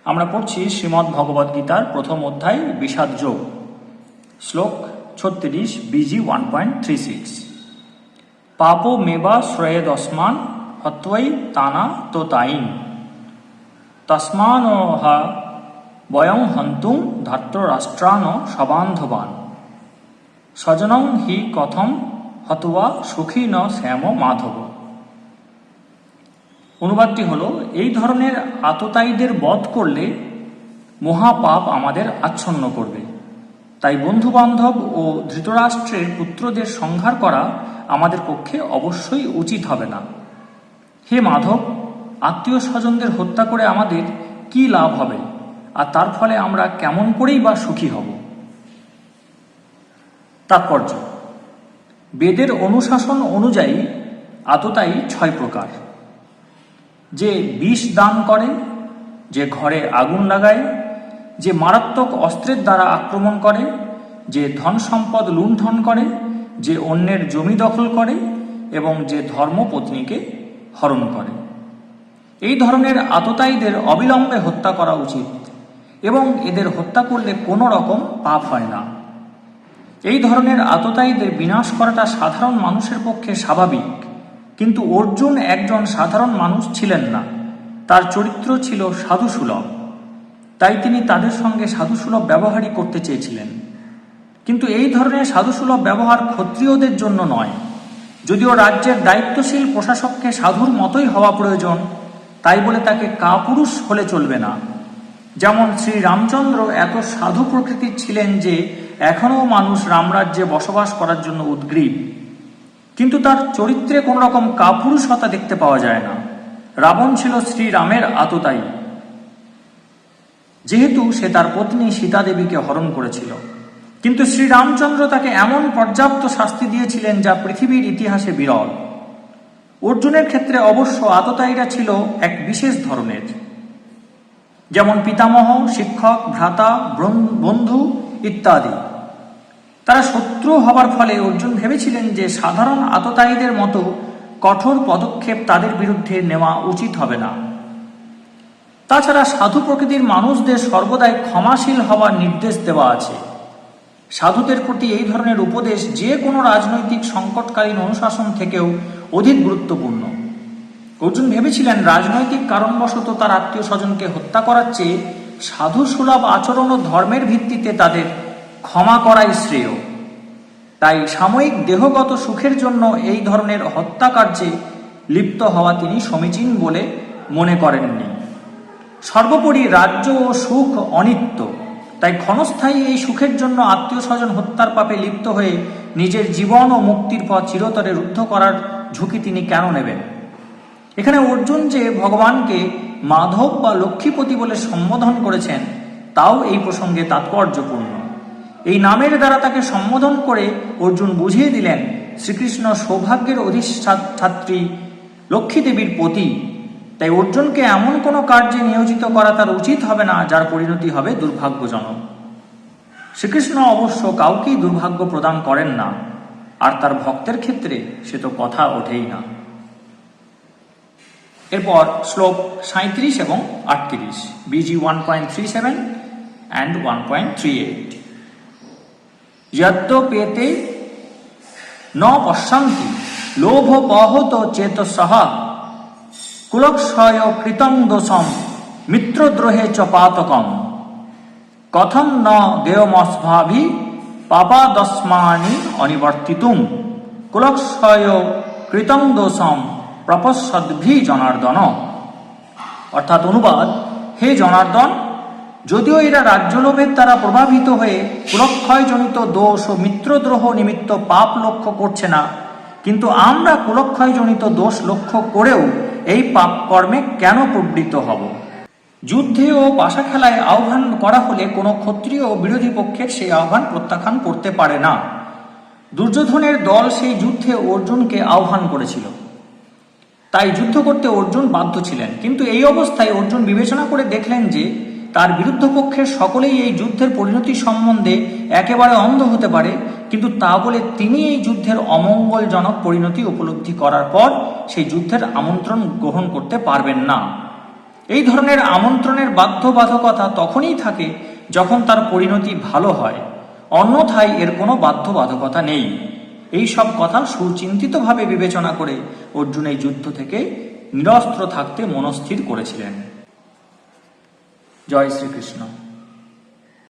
আমরা পড়ছি শ্রীমদ্ ভগবদ গীতার প্রথম অধ্যায় বিষাদ যোগ, শ্লোক 36, বিজি 1.36। পাপো মেবা শ্রয়েদস্মান হত্বৈ তানা তো তাইন তস্মানহা বয়ং হন্তুং ধার্তরাষ্ট্রান সবান্ধবান স্বজনং হি কথম হতবা সুখী ন শ্যাম মাধব। অনুবাদটি হলো, এই ধরনের আততায়ীদের বধ করলে মহাপাপ আমাদের আচ্ছন্ন করবে, তাই বন্ধুবান্ধব ও ধৃতরাষ্ট্রের পুত্রদের সংহার করা আমাদের পক্ষে অবশ্যই উচিত হবে না। হে মাধব, আত্মীয় স্বজনদের হত্যা করে আমাদের কি লাভ হবে, আর তার ফলে আমরা কেমন করেই বা সুখী হব? তাৎপর্য: বেদের অনুশাসন অনুযায়ী আততায়ী 6 প্রকার। যে বিষ দান করে, যে ঘরে আগুন লাগায়, যে মারাত্মক অস্ত্রের দ্বারা আক্রমণ করে, যে ধন সম্পদ লুণ্ঠন করে, যে অন্যের জমি দখল করে এবং যে ধর্মপত্নীকে হরণ করে। এই ধরনের আততায়ীদের অবিলম্বে হত্যা করা উচিত এবং এদের হত্যা করলে কোনো রকম পাপ হয় না। এই ধরনের আততায়ীদের বিনাশ করাটা সাধারণ মানুষের পক্ষে স্বাভাবিক, কিন্তু অর্জুন একজন সাধারণ মানুষ ছিলেন না, তার চরিত্র ছিল সাধুসুলভ, তাই তিনি তাদের সঙ্গে সাধুসুলভ ব্যবহারই করতে চেয়েছিলেন। কিন্তু এই ধরনের সাধুসুলভ ব্যবহার ক্ষত্রিয়দের জন্য নয়। যদিও রাজ্যের দায়িত্বশীল প্রশাসককে সাধুর মতোই হওয়া প্রয়োজন, তাই বলে তাকে কাপুরুষ হলে চলবে না। যেমন শ্রী রামচন্দ্র এত সাধু প্রকৃতির ছিলেন যে এখনও মানুষ রামরাজ্যে বসবাস করার জন্য উদ্গ্রীব, কিন্তু তার চরিত্রে কোন রকম কাপুরুষতা দেখতে পাওয়া যায় না। রাবণ ছিল শ্রীরামের আততায়ী, যেহেতু সে তার পত্নী সীতা দেবীকে হরণ করেছিল, কিন্তু শ্রীরামচন্দ্র তাকে এমন পর্যাপ্ত শাস্তি দিয়েছিলেন যা পৃথিবীর ইতিহাসে বিরল। অর্জুনের ক্ষেত্রে অবশ্য আততায়ীরা ছিল এক বিশেষ ধরনের, যেমন পিতামহ, শিক্ষক, ভ্রাতা, বন্ধু ইত্যাদি। তারা শত্রু হবার ফলে অর্জুন ভেবেছিলেন যে সাধারণ আততায়ীদের মতো কঠোর পদক্ষেপ তাদের বিরুদ্ধে নেওয়া উচিত হবে না। তাছাড়া সাধু প্রকৃতির মানুষদের সর্বদাই ক্ষমাশীল হওয়ার নির্দেশ দেওয়া আছে। সাধুদের প্রতি এই ধরনের উপদেশ যে কোনো রাজনৈতিক সংকটকালীন অনুশাসন থেকেও অধিক গুরুত্বপূর্ণ। অর্জুন ভেবেছিলেন রাজনৈতিক কারণবশত তার আত্মীয় স্বজনকে হত্যা করার চেয়ে সাধু সুলভ আচরণ ও ধর্মের ভিত্তিতে তাদের ক্ষমা করাই শ্রেয়। তাই সাময়িক দেহগত সুখের জন্য এই ধরনের হত্যাকার্যে লিপ্ত হওয়া তিনি সমীচীন বলে মনে করেননি। সর্বোপরি রাজ্য ও সুখ অনিত্য, তাই ক্ষণস্থায়ী এই সুখের জন্য আত্মীয় স্বজন হত্যার পাপে লিপ্ত হয়ে নিজের জীবন ও মুক্তির পথ চিরতরে রুদ্ধ করার ঝুঁকি তিনি কেন নেবেন? এখানে অর্জুন যে ভগবানকে মাধব বা লক্ষ্মীপতি বলে সম্বোধন করেছেন, তাও এই প্রসঙ্গে তাৎপর্যপূর্ণ। এই নামের দ্বারা তাকে সম্বোধন করে অর্জুন বুঝিয়ে দিলেন শ্রীকৃষ্ণ সৌভাগ্যের অধিষ্ঠাত্রী লক্ষ্মী দেবীর পতি। তাই অর্জুনকে এমন কোনো কার্যে নিয়োজিত করা তার উচিত হবে না যার পরিণতি হবে দুর্ভাগ্যজনক। শ্রীকৃষ্ণ অবশ্য কাউকেই দুর্ভাগ্য প্রদান করেন না, আর তার ভক্তের ক্ষেত্রে সে তো কথা ওঠেই না। এরপর শ্লোক 37 এবং 38, বিজি 1.37 and 1.38। যদ্যপেতে ন পশ্যন্তি লোভপহত চেতসঃ কুলক্ষয় কৃতং দোষম মিত্রদ্রোহে চ পাতকম কথম ন দেয়মস্মাভি পাপাদস্মানি অনিবর্তিতুম কুলক্ষয় কৃতং দোষম প্রপশ্যদ্ভি জনার্দন। অর্থাৎ অনুবাদ: হে জনার্দন, যদিও এরা রাজ্যলোভের দ্বারা প্রভাবিত হয়ে কুলক্ষয়জনিত দোষ ও মিত্রদ্রোহ নিমিত্ত পাপ লক্ষ্য করছে না, কিন্তু আমরা কুলক্ষয়জনিত দোষ লক্ষ্য করেও এই পাপ কর্মে কেন প্রবৃত্ত হব? যুদ্ধে ও পাশা খেলায় আহ্বান করা হলে কোনো ক্ষত্রিয় বিরোধী পক্ষের সেই আহ্বান প্রত্যাখ্যান করতে পারে না। দুর্যোধনের দল সেই যুদ্ধে অর্জুনকে আহ্বান করেছিল, তাই যুদ্ধ করতে অর্জুন বাধ্য ছিলেন। কিন্তু এই অবস্থায় অর্জুন বিবেচনা করে দেখলেন যে তার বিরুদ্ধ পক্ষের সকলেই এই যুদ্ধের পরিণতি সম্বন্ধে একেবারে অন্ধ হতে পারে, কিন্তু তা বলে তিনি এই যুদ্ধের অমঙ্গলজনক পরিণতি উপলব্ধি করার পর সেই যুদ্ধের আমন্ত্রণ গ্রহণ করতে পারবেন না। এই ধরনের আমন্ত্রণের বাধ্যবাধকতা তখনই থাকে যখন তার পরিণতি ভালো হয়, অন্যথায় এর কোনো বাধ্যবাধকতা নেই। এই সব কথা সুচিন্তিতভাবে বিবেচনা করে অর্জুন এই যুদ্ধ থেকে নিরস্ত্র থাকতে মনস্থির করেছিলেন। জয় শ্রীকৃষ্ণ।